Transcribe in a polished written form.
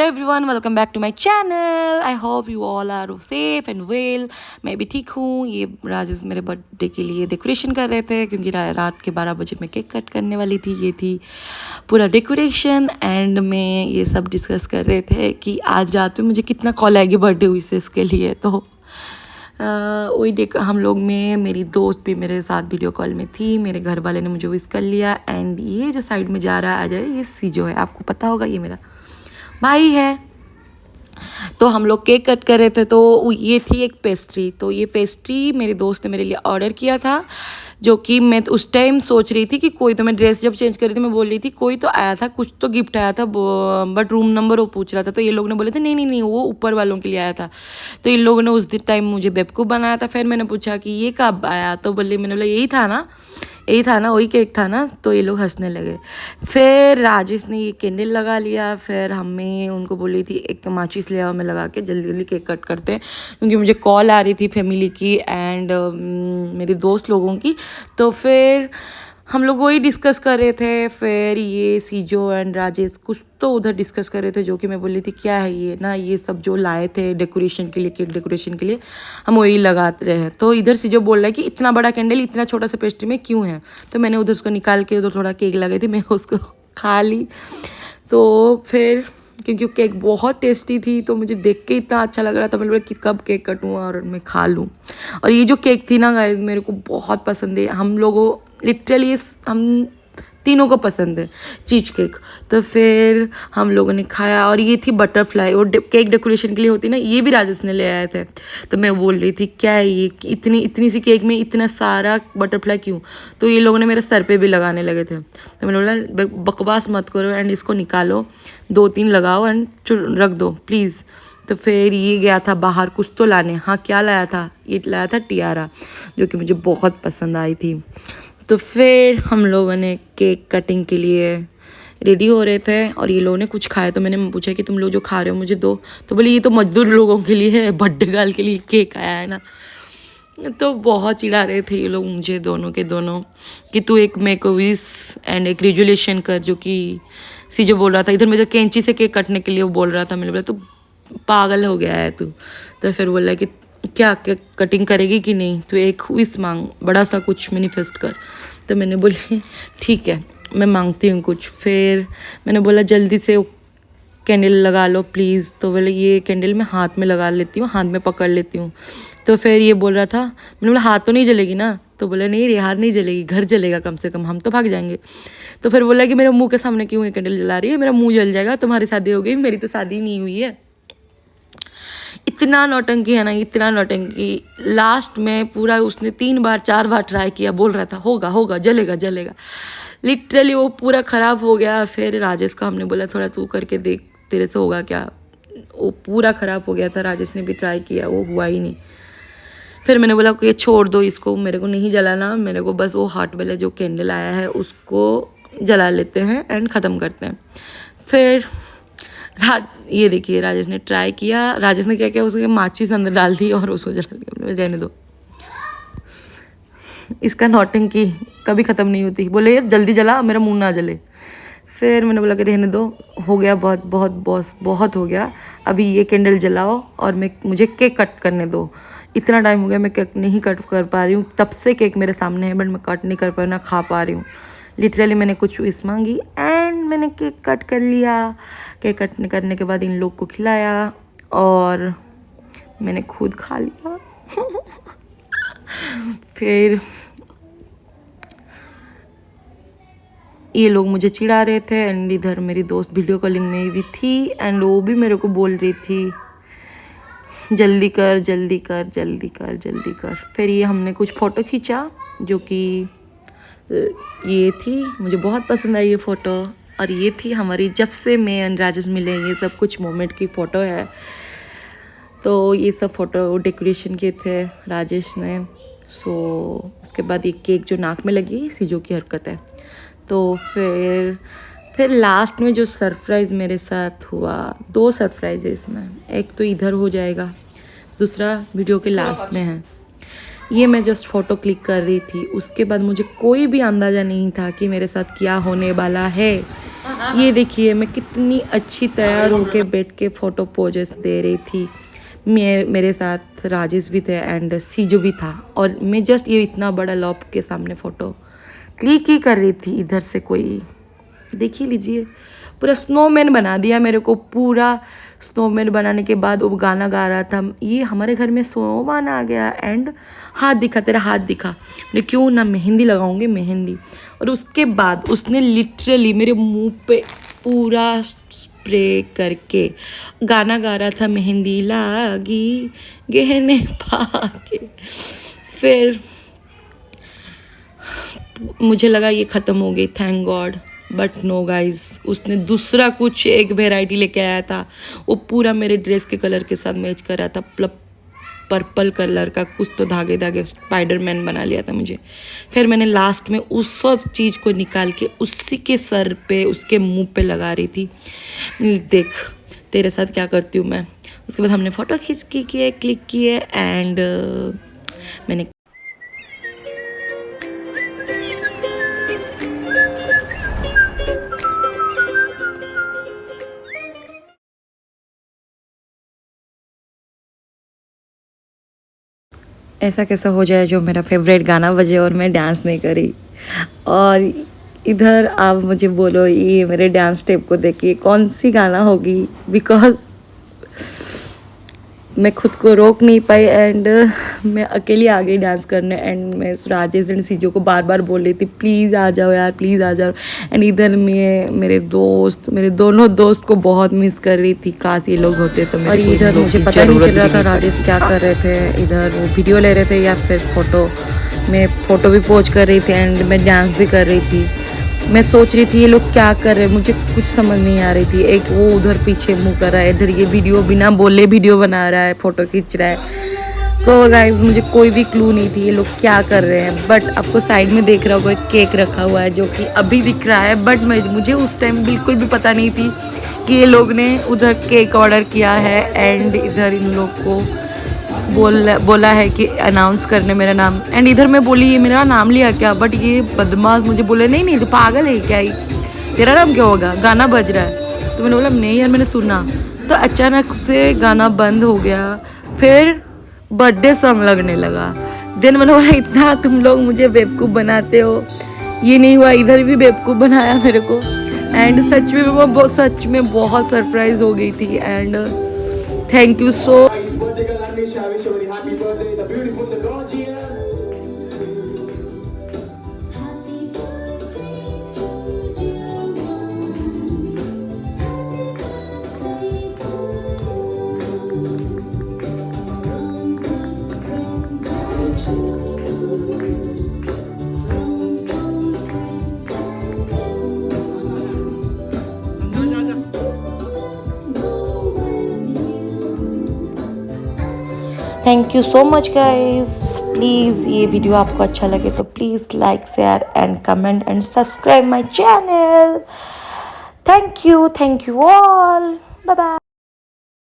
Everyone, welcome back to my channel. I hope you all are safe and well. मैं भी ठीक हूँ। ये राजेश मेरे बर्थडे के लिए डेकोरेशन कर रहे थे क्योंकि रात के 12 बजे मैं केक कट करने वाली थी। ये थी पूरा डेकोरेशन एंड में ये सब डिस्कस कर रहे थे कि आज रात में मुझे कितना कॉल आएगी बर्थडे विशेस के लिए। तो वही हम लोग में मेरी दोस्त भी मेरे साथ वीडियो कॉल में थी। मेरे घर वाले ने मुझे विश कर लिया एंड ये जो साइड में जा रहा है आ जा रहा है, ये सीजो है, आपको पता होगा, ये मेरा भाई है। तो हम लोग केक कट कर रहे थे। तो ये थी एक पेस्ट्री। तो ये पेस्ट्री मेरे दोस्त ने मेरे लिए ऑर्डर किया था, जो कि मैं उस टाइम सोच रही थी कि कोई, तो मैं ड्रेस जब चेंज कर रही थी मैं बोल रही थी कोई तो आया था, कुछ तो गिफ्ट आया था, बट रूम नंबर वो पूछ रहा था। तो ये लोग ने बोले थे नहीं नहीं नहीं, वो ऊपर वालों के लिए आया था। तो इन लोगों ने उस टाइम मुझे बेवकूफ़ बनाया था। फिर मैंने पूछा कि ये कब आया, तो बोले, मैंने बोला यही था ना, वही केक था ना। तो ये लोग हंसने लगे। फिर राजेश ने ये कैंडल लगा लिया। फिर हमें उनको बोली थी एक माचिस ले आओ, मैं लगा के जल्दी जल्दी केक कट करते हैं, क्योंकि मुझे कॉल आ रही थी फैमिली की एंड मेरे दोस्त लोगों की। तो फिर हम लोग वही डिस्कस कर रहे थे। फिर ये सीजो एंड राजेश कुछ तो उधर डिस्कस कर रहे थे, जो कि मैं बोली थी क्या है ये ना, ये सब जो लाए थे डेकोरेशन के लिए, केक डेकोरेशन के लिए, हम वही लगा रहे हैं। तो इधर सीजो बोल रहा है कि इतना बड़ा कैंडल इतना छोटा सा पेस्ट्री में क्यों है। तो मैंने उधर उसको निकाल के उधर थोड़ा केक लगाई थी, मैं उसको खा ली। तो फिर क्योंकि केक बहुत टेस्टी थी तो मुझे देख के इतना अच्छा लग रहा था, मैंने बोला कि कब केक कटूँ और मैं खा लूँ। और ये जो केक थी ना गाइस, मेरे को बहुत पसंद है। हम लोगों लिटरली हम तीनों को पसंद है चीज़ केक। तो फिर हम लोगों ने खाया। और ये थी बटरफ्लाई, और केक डेकोरेशन के लिए होती ना, ये भी राजेश ने ले आए थे। तो मैं बोल रही थी क्या है ये, इतनी सी केक में इतना सारा बटरफ्लाई क्यों। तो ये लोगों ने मेरे सर पे भी लगाने लगे थे। तो मैंने बोला बकवास मत करो एंड इसको निकालो, 2-3 लगाओ एंड रख दो प्लीज़। तो फिर ये गया था बाहर कुछ तो लाने। हाँ, क्या लाया था, ये लाया था टियारा, जो कि मुझे बहुत पसंद आई थी। तो फिर हम लोगों ने केक कटिंग के लिए रेडी हो रहे थे और ये लोगों ने कुछ खाया। तो मैंने पूछा कि तुम लोग जो खा रहे हो मुझे दो। तो बोले ये तो मजदूर लोगों के लिए है, बर्थडे गर्ल के लिए केक आया है ना। तो बहुत चिढ़ा रहे थे ये लोग मुझे दोनों के दोनों कि तू एक मेकोविस एंड एक ग्रेजुलेशन कर, जो कि सीजो बोल रहा था। इधर मुझे कैंची से केक कटने के लिए वो बोल रहा था। मैंने बोला तू पागल हो गया है तू। तो फिर बोला कि क्या केक कटिंग करेगी कि नहीं, तो एक विश मांग, बड़ा सा कुछ मैनिफेस्ट कर। तो मैंने बोली ठीक है मैं मांगती हूँ कुछ। फिर मैंने बोला जल्दी से कैंडल लगा लो प्लीज़। तो बोले ये कैंडल मैं हाथ में लगा लेती हूँ, हाथ में पकड़ लेती हूँ। तो फिर ये बोल रहा था, मैंने बोला हाथ तो नहीं जलेगी ना। तो बोला नहीं रे, हाथ नहीं जलेगी, घर जलेगा कम से कम, हम तो भाग जाएंगे। तो फिर बोला कि मेरे मुंह के सामने क्यों ये कैंडल जला रही है, मेरा मुंह जल जाएगा, तुम्हारी शादी हो गई, मेरी तो शादी नहीं हुई है। इतना नौटंकी है ना, इतना नौटंकी। लास्ट में पूरा उसने 3-4 बार ट्राई किया, बोल रहा था होगा होगा, जलेगा जलेगा। लिटरली वो पूरा ख़राब हो गया। फिर राजेश का हमने बोला थोड़ा तू करके देख तेरे से होगा क्या। वो पूरा ख़राब हो गया था। राजेश ने भी ट्राई किया, वो हुआ ही नहीं। फिर मैंने बोला कि छोड़ दो इसको, मेरे को नहीं जलाना, मेरे को बस वो हार्ट वाला जो कैंडल आया है उसको जला लेते हैं एंड ख़त्म करते हैं। फिर ये देखिए राजेश ने ट्राई किया। राजेश ने क्या किया, उसके माचिस अंदर डाल दी और उसको जला लिया। रहने दो, इसका नौटंकी कभी ख़त्म नहीं होती। बोले जल्दी जला, मेरा मुंह ना जले। फिर मैंने बोला कि रहने दो, हो गया बहुत बहुत बॉस, बहुत हो गया, अभी ये कैंडल जलाओ और मुझे केक कट करने दो। इतना टाइम हो गया मैं केक नहीं कट कर पा रही हूँ, तब से केक मेरे सामने है बट मैं कट नहीं कर पा रही, ना खा पा रही हूँ। लिटरली मैंने कुछ विश मांगी एंड मैंने केक कट कर लिया। केक कट करने के बाद इन लोग को खिलाया और मैंने खुद खा लिया। फिर ये लोग मुझे चिढ़ा रहे थे एंड इधर मेरी दोस्त वीडियो कॉलिंग में भी थी एंड वो भी मेरे को बोल रही थी जल्दी कर जल्दी कर जल्दी कर जल्दी कर। फिर ये हमने कुछ फ़ोटो खींचा, जो कि ये थी, मुझे बहुत पसंद आई ये फ़ोटो। और ये थी हमारी जब से मैं एंड राजेश मिले, ये सब कुछ मोमेंट की फ़ोटो है। तो ये सब फ़ोटो डेकोरेशन के थे राजेश ने। सो उसके बाद ये केक जो नाक में लगी, सीजो की हरकत है। तो फिर लास्ट में जो सरप्राइज़ मेरे साथ हुआ, 2 सरप्राइज़ है इसमें, एक तो इधर हो जाएगा, दूसरा वीडियो के लास्ट में है। ये मैं जस्ट फ़ोटो क्लिक कर रही थी, उसके बाद मुझे कोई भी अंदाज़ा नहीं था कि मेरे साथ क्या होने वाला है। ये देखिए मैं कितनी अच्छी तैयार होके बैठ के फ़ोटो पोजेस दे रही थी। मेरे साथ राजेश भी थे एंड सीजो भी था, और मैं जस्ट ये इतना बड़ा लॉप के सामने फ़ोटो क्लिक ही कर रही थी। इधर से कोई देख ही लीजिए, पूरा स्नोमैन बना दिया मेरे को। पूरा स्नोमैन बनाने के बाद वो गाना गा रहा था, ये हमारे घर में स्नोमैन आ गया एंड हाथ दिखा, तेरा हाथ दिखा। मैं क्यों ना मेहंदी लगाऊंगी, मेहंदी। और उसके बाद उसने लिटरली मेरे मुंह पे पूरा स्प्रे करके गाना गा रहा था, मेहंदी लागी गहने पाके। फिर मुझे लगा ये ख़त्म हो गई, thank God, but no guys, उसने दूसरा कुछ एक वेराइटी लेके आया था। वो पूरा मेरे ड्रेस के कलर के साथ मैच कर रहा था, पर्पल कलर का कुछ तो धागे धागे स्पाइडरमैन बना लिया था मुझे। फिर मैंने लास्ट में उस सब चीज़ को निकाल के उसी के सर पे, उसके मुंह पे लगा रही थी, देख तेरे साथ क्या करती हूँ मैं। उसके बाद हमने फ़ोटो खींच के किए, क्लिक किए एंड मैंने ऐसा कैसा हो जाए जो मेरा फेवरेट गाना बजे और मैं डांस नहीं करी। और इधर आप मुझे बोलो ये मेरे डांस स्टेप को देख के कौन सी गाना होगी, बिकॉज मैं खुद को रोक नहीं पाई एंड मैं अकेली आ गई डांस करने। एंड मैं राजेश एंड सीजो को बार बार बोल रही थी प्लीज़ आ जाओ यार, प्लीज़ आ जाओ। एंड इधर मैं मेरे दोनों दोस्त को बहुत मिस कर रही थी, काश ये लोग होते तो। और इधर मुझे पता नहीं चल रहा था राजेश क्या कर रहे थे, इधर वो वीडियो ले रहे थे या फिर फ़ोटो भी पोस्ट कर रही थी एंड मैं डांस भी कर रही थी। मैं सोच रही थी ये लोग क्या कर रहे हैं, मुझे कुछ समझ नहीं आ रही थी। एक वो उधर पीछे मुंह कर रहा है, इधर ये वीडियो बिना बोले वीडियो बना रहा है, फ़ोटो खींच रहा है। तो गाइज मुझे कोई भी क्लू नहीं थी ये लोग क्या कर रहे हैं। बट आपको साइड में देख रहा होगा एक केक रखा हुआ है जो कि अभी दिख रहा है, बट मुझे उस टाइम बिल्कुल भी पता नहीं थी कि ये लोग ने उधर केक ऑर्डर किया है एंड इधर इन लोग को बोला है कि अनाउंस करने मेरा नाम। एंड इधर मैं बोली ये मेरा नाम लिया क्या, बट ये बदमाश मुझे बोले नहीं तो पागल है क्या, तेरा नाम क्या होगा, गाना बज रहा है। तो मैंने बोला नहीं यार मैंने सुना। तो अचानक से गाना बंद हो गया, फिर बर्थडे सॉन्ग लगने लगा। देन मैंने बोला इतना तुम लोग मुझे बेवकूफ़ बनाते हो। ये नहीं हुआ, इधर भी बेवकूफ़ बनाया मेरे को। एंड सच में बहुत सरप्राइज हो गई थी। And thank you so. I wish you a very happy birthday, the beautiful, the gorgeous. Happy birthday to you. Happy birthday to you. From good friends and true. From good friends and thank you so much guys. Please ये video आपको अच्छा लगे तो please like share and comment and subscribe my channel. Thank you all, bye bye.